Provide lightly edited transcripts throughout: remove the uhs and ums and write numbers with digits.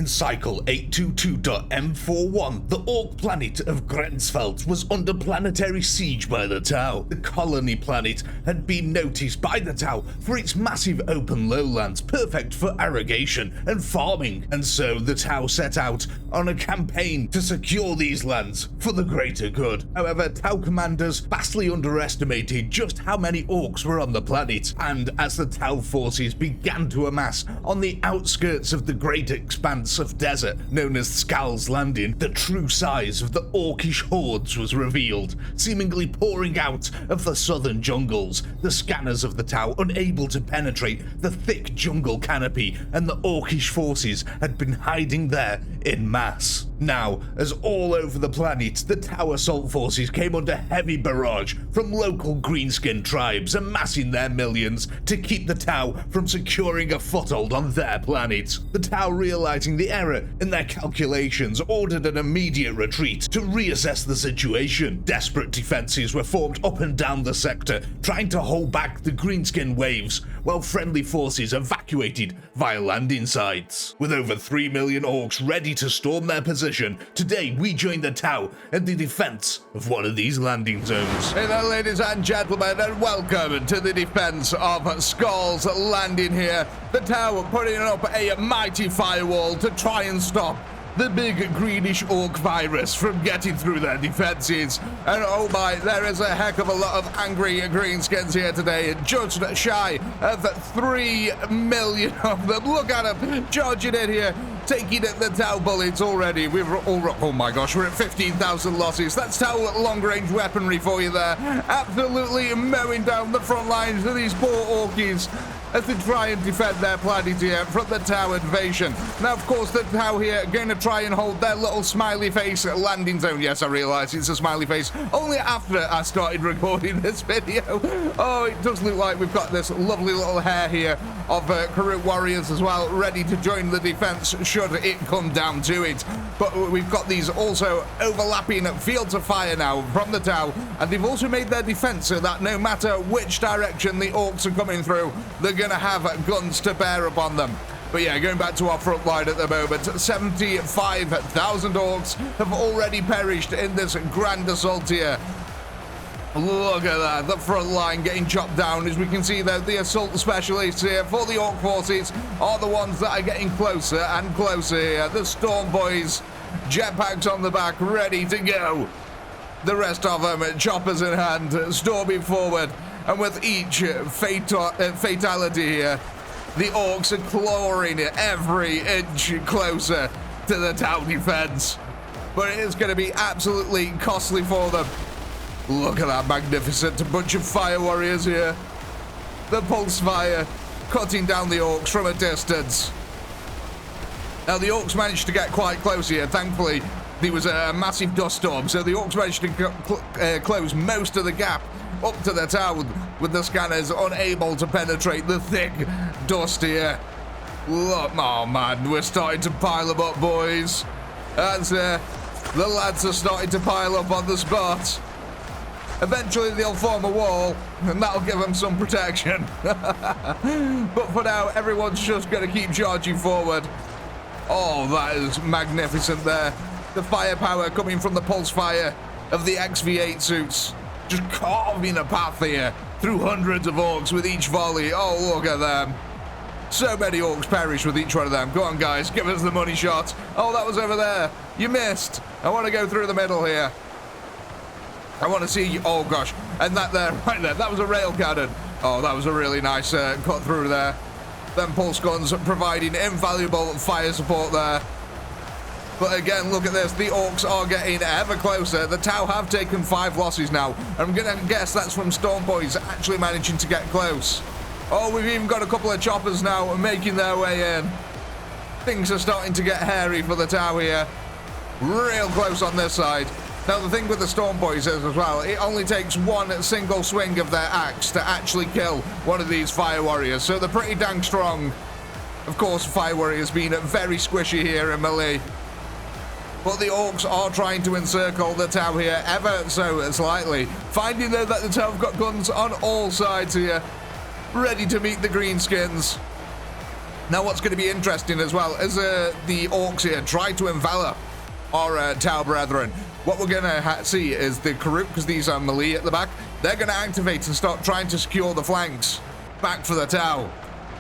In cycle 822.M41, the Orc planet of Grensfelt was under planetary siege by the Tau. The colony planet had been noticed by the Tau for its massive open lowlands, perfect for irrigation and farming, and so the Tau set out on a campaign to secure these lands for the greater good. However, Tau commanders vastly underestimated just how many Orcs were on the planet, and as the Tau forces began to amass on the outskirts of the great expanse of desert known as Skal's Landing, the true size of the Orcish hordes was revealed, seemingly pouring out of the southern jungles, the scanners of the Tau unable to penetrate the thick jungle canopy, and the Orcish forces had been hiding there in mass. Now, as all over the planet, the Tau assault forces came under heavy barrage from local greenskin tribes, amassing their millions to keep the Tau from securing a foothold on their planet. The Tau, realizing the error in their calculations, ordered an immediate retreat to reassess the situation. Desperate defenses were formed up and down the sector, trying to hold back the greenskin waves, while friendly forces evacuated via landing sites. With over 3 million Orcs ready to storm their position, today we join the Tau in the defense of one of these landing zones. Hey there, ladies and gentlemen, and welcome to the defense of Skal's Landing here. The Tau putting up a mighty firewall to try and stop the big greenish Orc virus from getting through their defenses. And oh my, there is a heck of a lot of angry greenskins here today, just shy of 3 million of them. Look at them charging in here, taking the Tau bullets already. Oh my gosh, we're at 15,000 losses. That's Tau long-range weaponry for you there. Absolutely mowing down the front lines of these poor Orkies as they try and defend their planet here from the Tau invasion. Now, of course, the Tau here are going to try and hold their little smiley face landing zone. Yes, I realise it's a smiley face only after I started recording this video. Oh, it does look like we've got this lovely little hair here of Karut warriors as well, ready to join the defense should it come down to it. But we've got these also overlapping fields of fire now from the Tau, and they've also made their defense so that no matter which direction the Orcs are coming through, they're going to have guns to bear upon them. But yeah, going back to our front line at the moment, 75,000 Orcs have already perished in this grand assault here. Look at that, the front line getting chopped down. As we can see that the assault specialists here for the Orc forces are the ones that are getting closer and closer here. The Storm Boys, jetpacks on the back, ready to go. The rest of them, choppers in hand, storming forward. And with each fatality here, the Orcs are clawing every inch closer to the Tau defense. But it is going to be absolutely costly for them. Look at that magnificent bunch of fire warriors here. The pulse fire cutting down the Orcs from a distance. Now the Orcs managed to get quite close here. Thankfully, there was a massive dust storm, so the Orcs managed to close most of the gap up to the Tau, with the scanners unable to penetrate the thick dust here. Look, oh man, we're starting to pile them up, boys. And the lads are starting to pile up on the spot. Eventually they'll form a wall, and that'll give them some protection. But for now, everyone's just going to keep charging forward. Oh, that is magnificent there. The firepower coming from the pulse fire of the XV8 suits, just carving a path here through hundreds of Orcs with each volley. Oh, look at them. So many Orcs perish with each one of them. Go on, guys, give us the money shot. Oh, that was over there. You missed. I want to go through the middle here. I want to see you. Oh, gosh. And that there, right there, that was a rail cannon. Oh, that was a really nice cut through there. Them pulse guns providing invaluable fire support there. But again, look at this. The Orcs are getting ever closer. The Tau have taken 5 losses now. I'm going to guess that's from Storm Boys actually managing to get close. Oh, we've even got a couple of choppers now making their way in. Things are starting to get hairy for the Tau here. Real close on this side. Now, the thing with the Storm Boys is as well, it only takes one single swing of their axe to actually kill one of these Fire Warriors. So they're pretty dang strong. Of course, Fire Warriors being very squishy here in melee. But the Orcs are trying to encircle the Tau here ever so slightly. Finding though that the Tau have got guns on all sides here, ready to meet the greenskins. Now, what's going to be interesting as well is the orks here try to envelop our Tau brethren. What we're going to see is the Karuk, because these are melee at the back, they're going to activate and start trying to secure the flanks back for the Tau.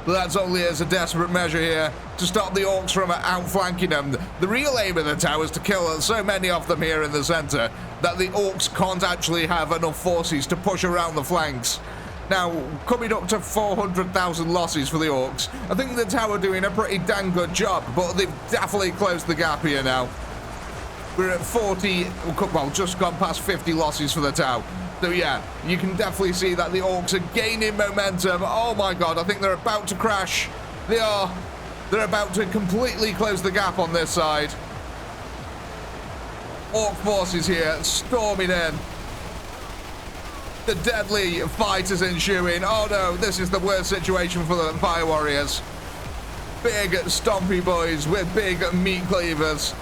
But that's only as a desperate measure here to stop the orks from outflanking them. The real aim of the Tau is to kill so many of them here in the center that the orks can't actually have enough forces to push around the flanks. Now, coming up to 400,000 losses for the orks. I think the Tau are doing a pretty dang good job, but they've definitely closed the gap here now. We're at 40, well, just gone past 50 losses for the Tau. So yeah, you can definitely see that the orks are gaining momentum. Oh my god, I think they're about to crash. They are. They're about to completely close the gap on this side. Ork forces here storming in. The deadly fight is ensuing. Oh no, this is the worst situation for the Fire Warriors. Big stompy boys with big meat cleavers.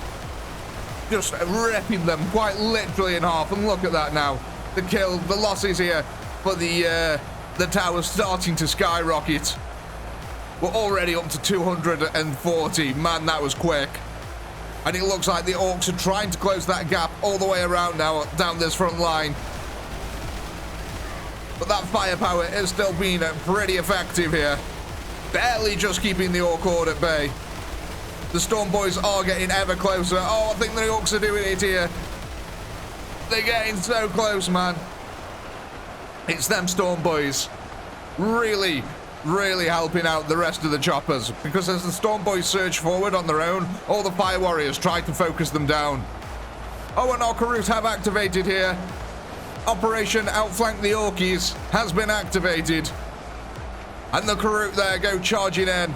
Just ripping them quite literally in half. And look at that now. The kill, the losses here for the tower starting to skyrocket. We're already up to 240. Man, that was quick. And it looks like the orks are trying to close that gap all the way around now down this front line. But that firepower is still being pretty effective here. Barely just keeping the ork horde at bay. The Storm Boys are getting ever closer. Oh, I think the orks are doing it here. They're getting so close, man. It's them Storm Boys really helping out the rest of the choppers, because as the Storm Boys surge forward on their own, all the Fire Warriors try to focus them down. Oh, and our Karus have activated here. Operation Outflank the Orkies has been activated. And the Karut there go charging in,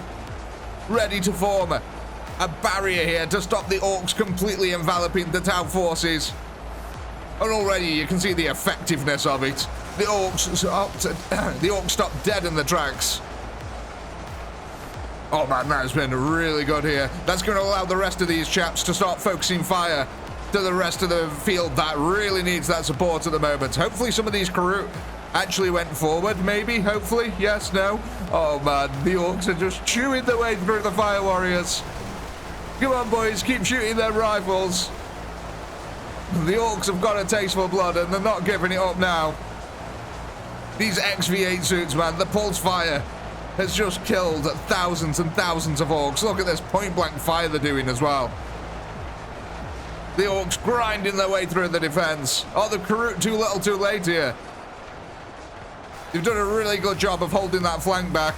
ready to form a barrier here to stop the orks completely enveloping the Tau forces. And already you can see the effectiveness of it. The orks stopped dead in the tracks. Oh man, that has been really good here. That's going to allow the rest of these chaps to start focusing fire to the rest of the field that really needs that support at the moment. Hopefully some of these Karut actually went forward, maybe, hopefully, yes, no. Oh man, the orks are just chewing their way through the Fire Warriors. Come on boys, keep shooting their rifles. The orks have got a taste for blood and they're not giving it up now. These XV8 suits, man, the pulse fire has just killed thousands and thousands of orks. Look at this point blank fire they're doing as well. The orks grinding their way through the defense. Oh, the Karut too little too late here. They've done a really good job of holding that flank back.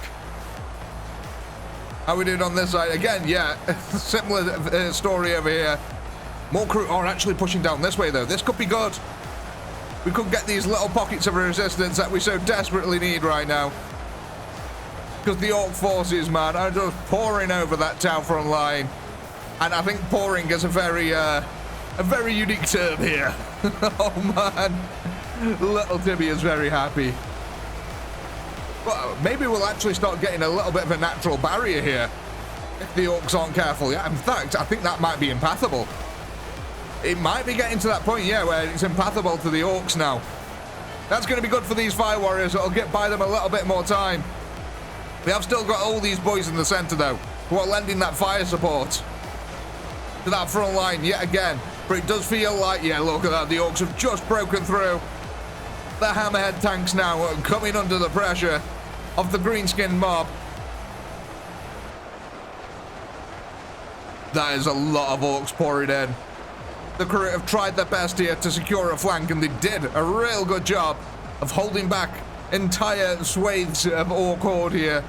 How we did on this side? Again, yeah, similar story over here. More Karut are actually pushing down this way though. This could be good. We could get these little pockets of resistance that we so desperately need right now. Because the ork forces, man, are just pouring over that Tau front line. And I think pouring is a very unique term here. Oh man, little Timmy is very happy. Well, maybe we'll actually start getting a little bit of a natural barrier here if the orks aren't careful. Yeah, in fact, I think that might be impassable. It might be getting to that point, yeah, where it's impassable to the orks now. That's going to be good for these Fire Warriors. It'll get by them a little bit more time. We have still got all these boys in the center though, who are lending that fire support to that front line yet again. But it does feel like, yeah, look at that, the orks have just broken through. The hammerhead tanks now are coming under the pressure of the green-skinned mob. That is a lot of orks pouring in. The crew have tried their best here to secure a flank, and they did a real good job of holding back entire swathes of ork horde here.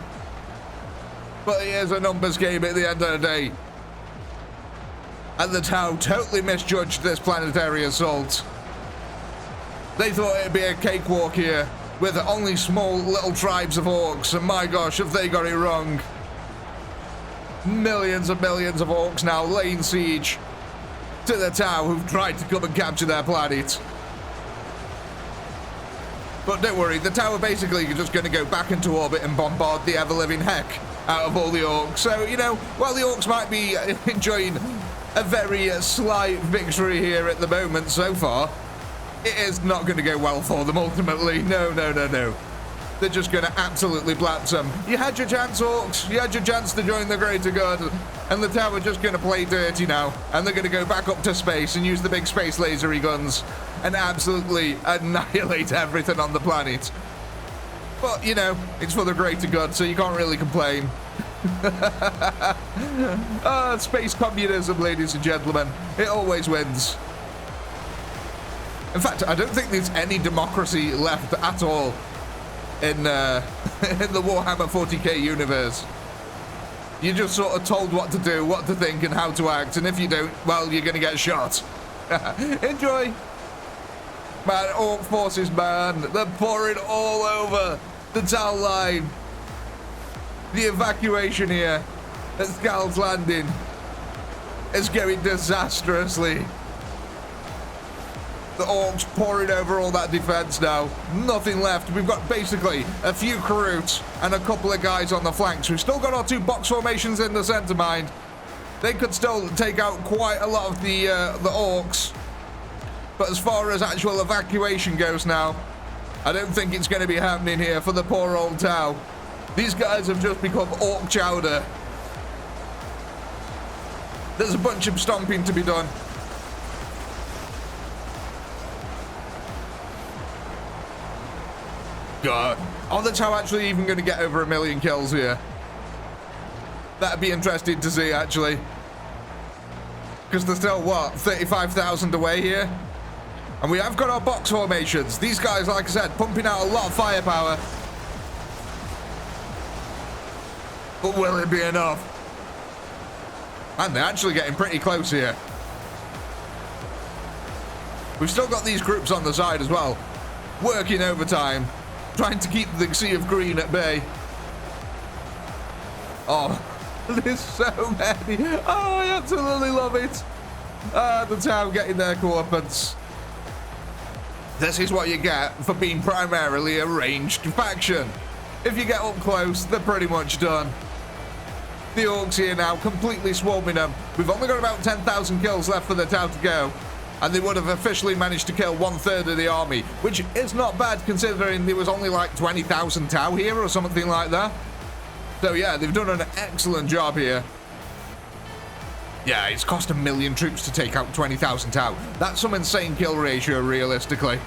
But it is a numbers game at the end of the day. And the Tau totally misjudged this planetary assault. They thought it'd be a cakewalk here with only small little tribes of orks, and my gosh, have they got it wrong. Millions and millions of orks now laying siege to the Tau who've tried to come and capture their planet. But don't worry, the Tau are basically just going to go back into orbit and bombard the ever-living heck out of all the orks. So, you know, while the orks might be enjoying a very slight victory here at the moment so far, it is not going to go well for them ultimately. No, no, no, no. they're just going to absolutely blast them. You had your chance, Orcs. You had your chance to join the greater good. And the Tau are just going to play dirty now. And they're going to go back up to space and use the big space lasery guns and absolutely annihilate everything on the planet. But, you know, it's for the greater good, so you can't really complain. Space communism, ladies and gentlemen. It always wins. In fact, I don't think there's any democracy left at all in the Warhammer 40k universe. You're just sort of told what to do, what to think, and how to act, and if you don't, well, you're going to get shot. Enjoy. Man, Orc forces, man. They're pouring all over the Tau line. The evacuation here at Skal's Landing is going disastrously. The Orcs pouring over all that defense now. Nothing left. We've got basically a few Karoots and a couple of guys on the flanks. We've still got our 2 box formations in the center, mind. They could still take out quite a lot of the Orcs. But as far as actual evacuation goes now, I don't think it's going to be happening here for the poor old Tau. These guys have just become Orc chowder. There's a bunch of stomping to be done. God. Are the Tau actually even going to get over 1 million kills here? That'd be interesting to see, actually. Because they're still, what, 35,000 away here? And we have got our box formations. These guys, like I said, pumping out a lot of firepower. But will it be enough? And they're actually getting pretty close here. We've still got these groups on the side as well, working overtime, trying to keep the Sea of Green at bay. Oh, there's so many. Oh, I absolutely love it. The Tau getting their comeuppance. This is what you get for being primarily a ranged faction. If you get up close, they're pretty much done. The Orcs here now, completely swarming them. We've only got about 10,000 kills left for the Tau to go. And they would have officially managed to kill 1/3 of the army, which is not bad considering there was only like 20,000 Tau here or something like that. So yeah, they've done an excellent job here. Yeah, it's cost 1 million troops to take out 20,000 Tau. That's some insane kill ratio, realistically.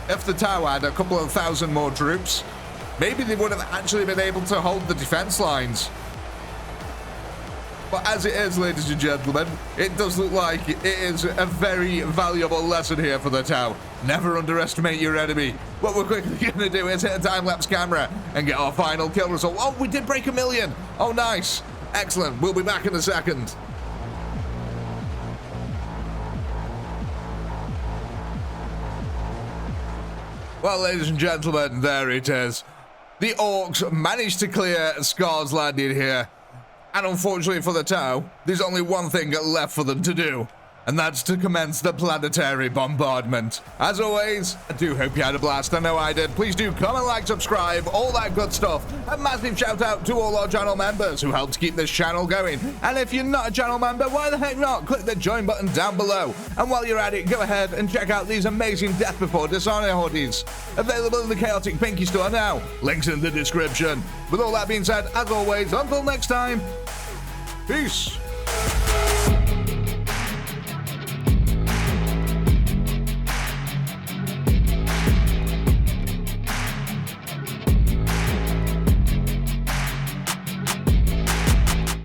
If the Tau had a couple of thousand more troops, maybe they would have actually been able to hold the defense lines. But as it is, ladies and gentlemen, it does look like it is a very valuable lesson here for the Tau. Never underestimate your enemy. What we're quickly going to do is hit a time-lapse camera and get our final kill result. Oh, we did break 1 million. Oh, nice. Excellent. We'll be back in a second. Well, ladies and gentlemen, there it is. The Orcs managed to clear Skal's Landing here. And unfortunately for the Tau, there's only one thing left for them to do, and that's to commence the planetary bombardment. As always, I do hope you had a blast. I know I did. Please do comment, like, subscribe, all that good stuff. A massive shout out to all our channel members who helped keep this channel going. And if you're not a channel member, why the heck not? Click the join button down below. And while you're at it, go ahead and check out these amazing Death Before Dishonor hoodies. Available in the ChaoticPinky store now. Links in the description. With all that being said, as always, until next time, peace.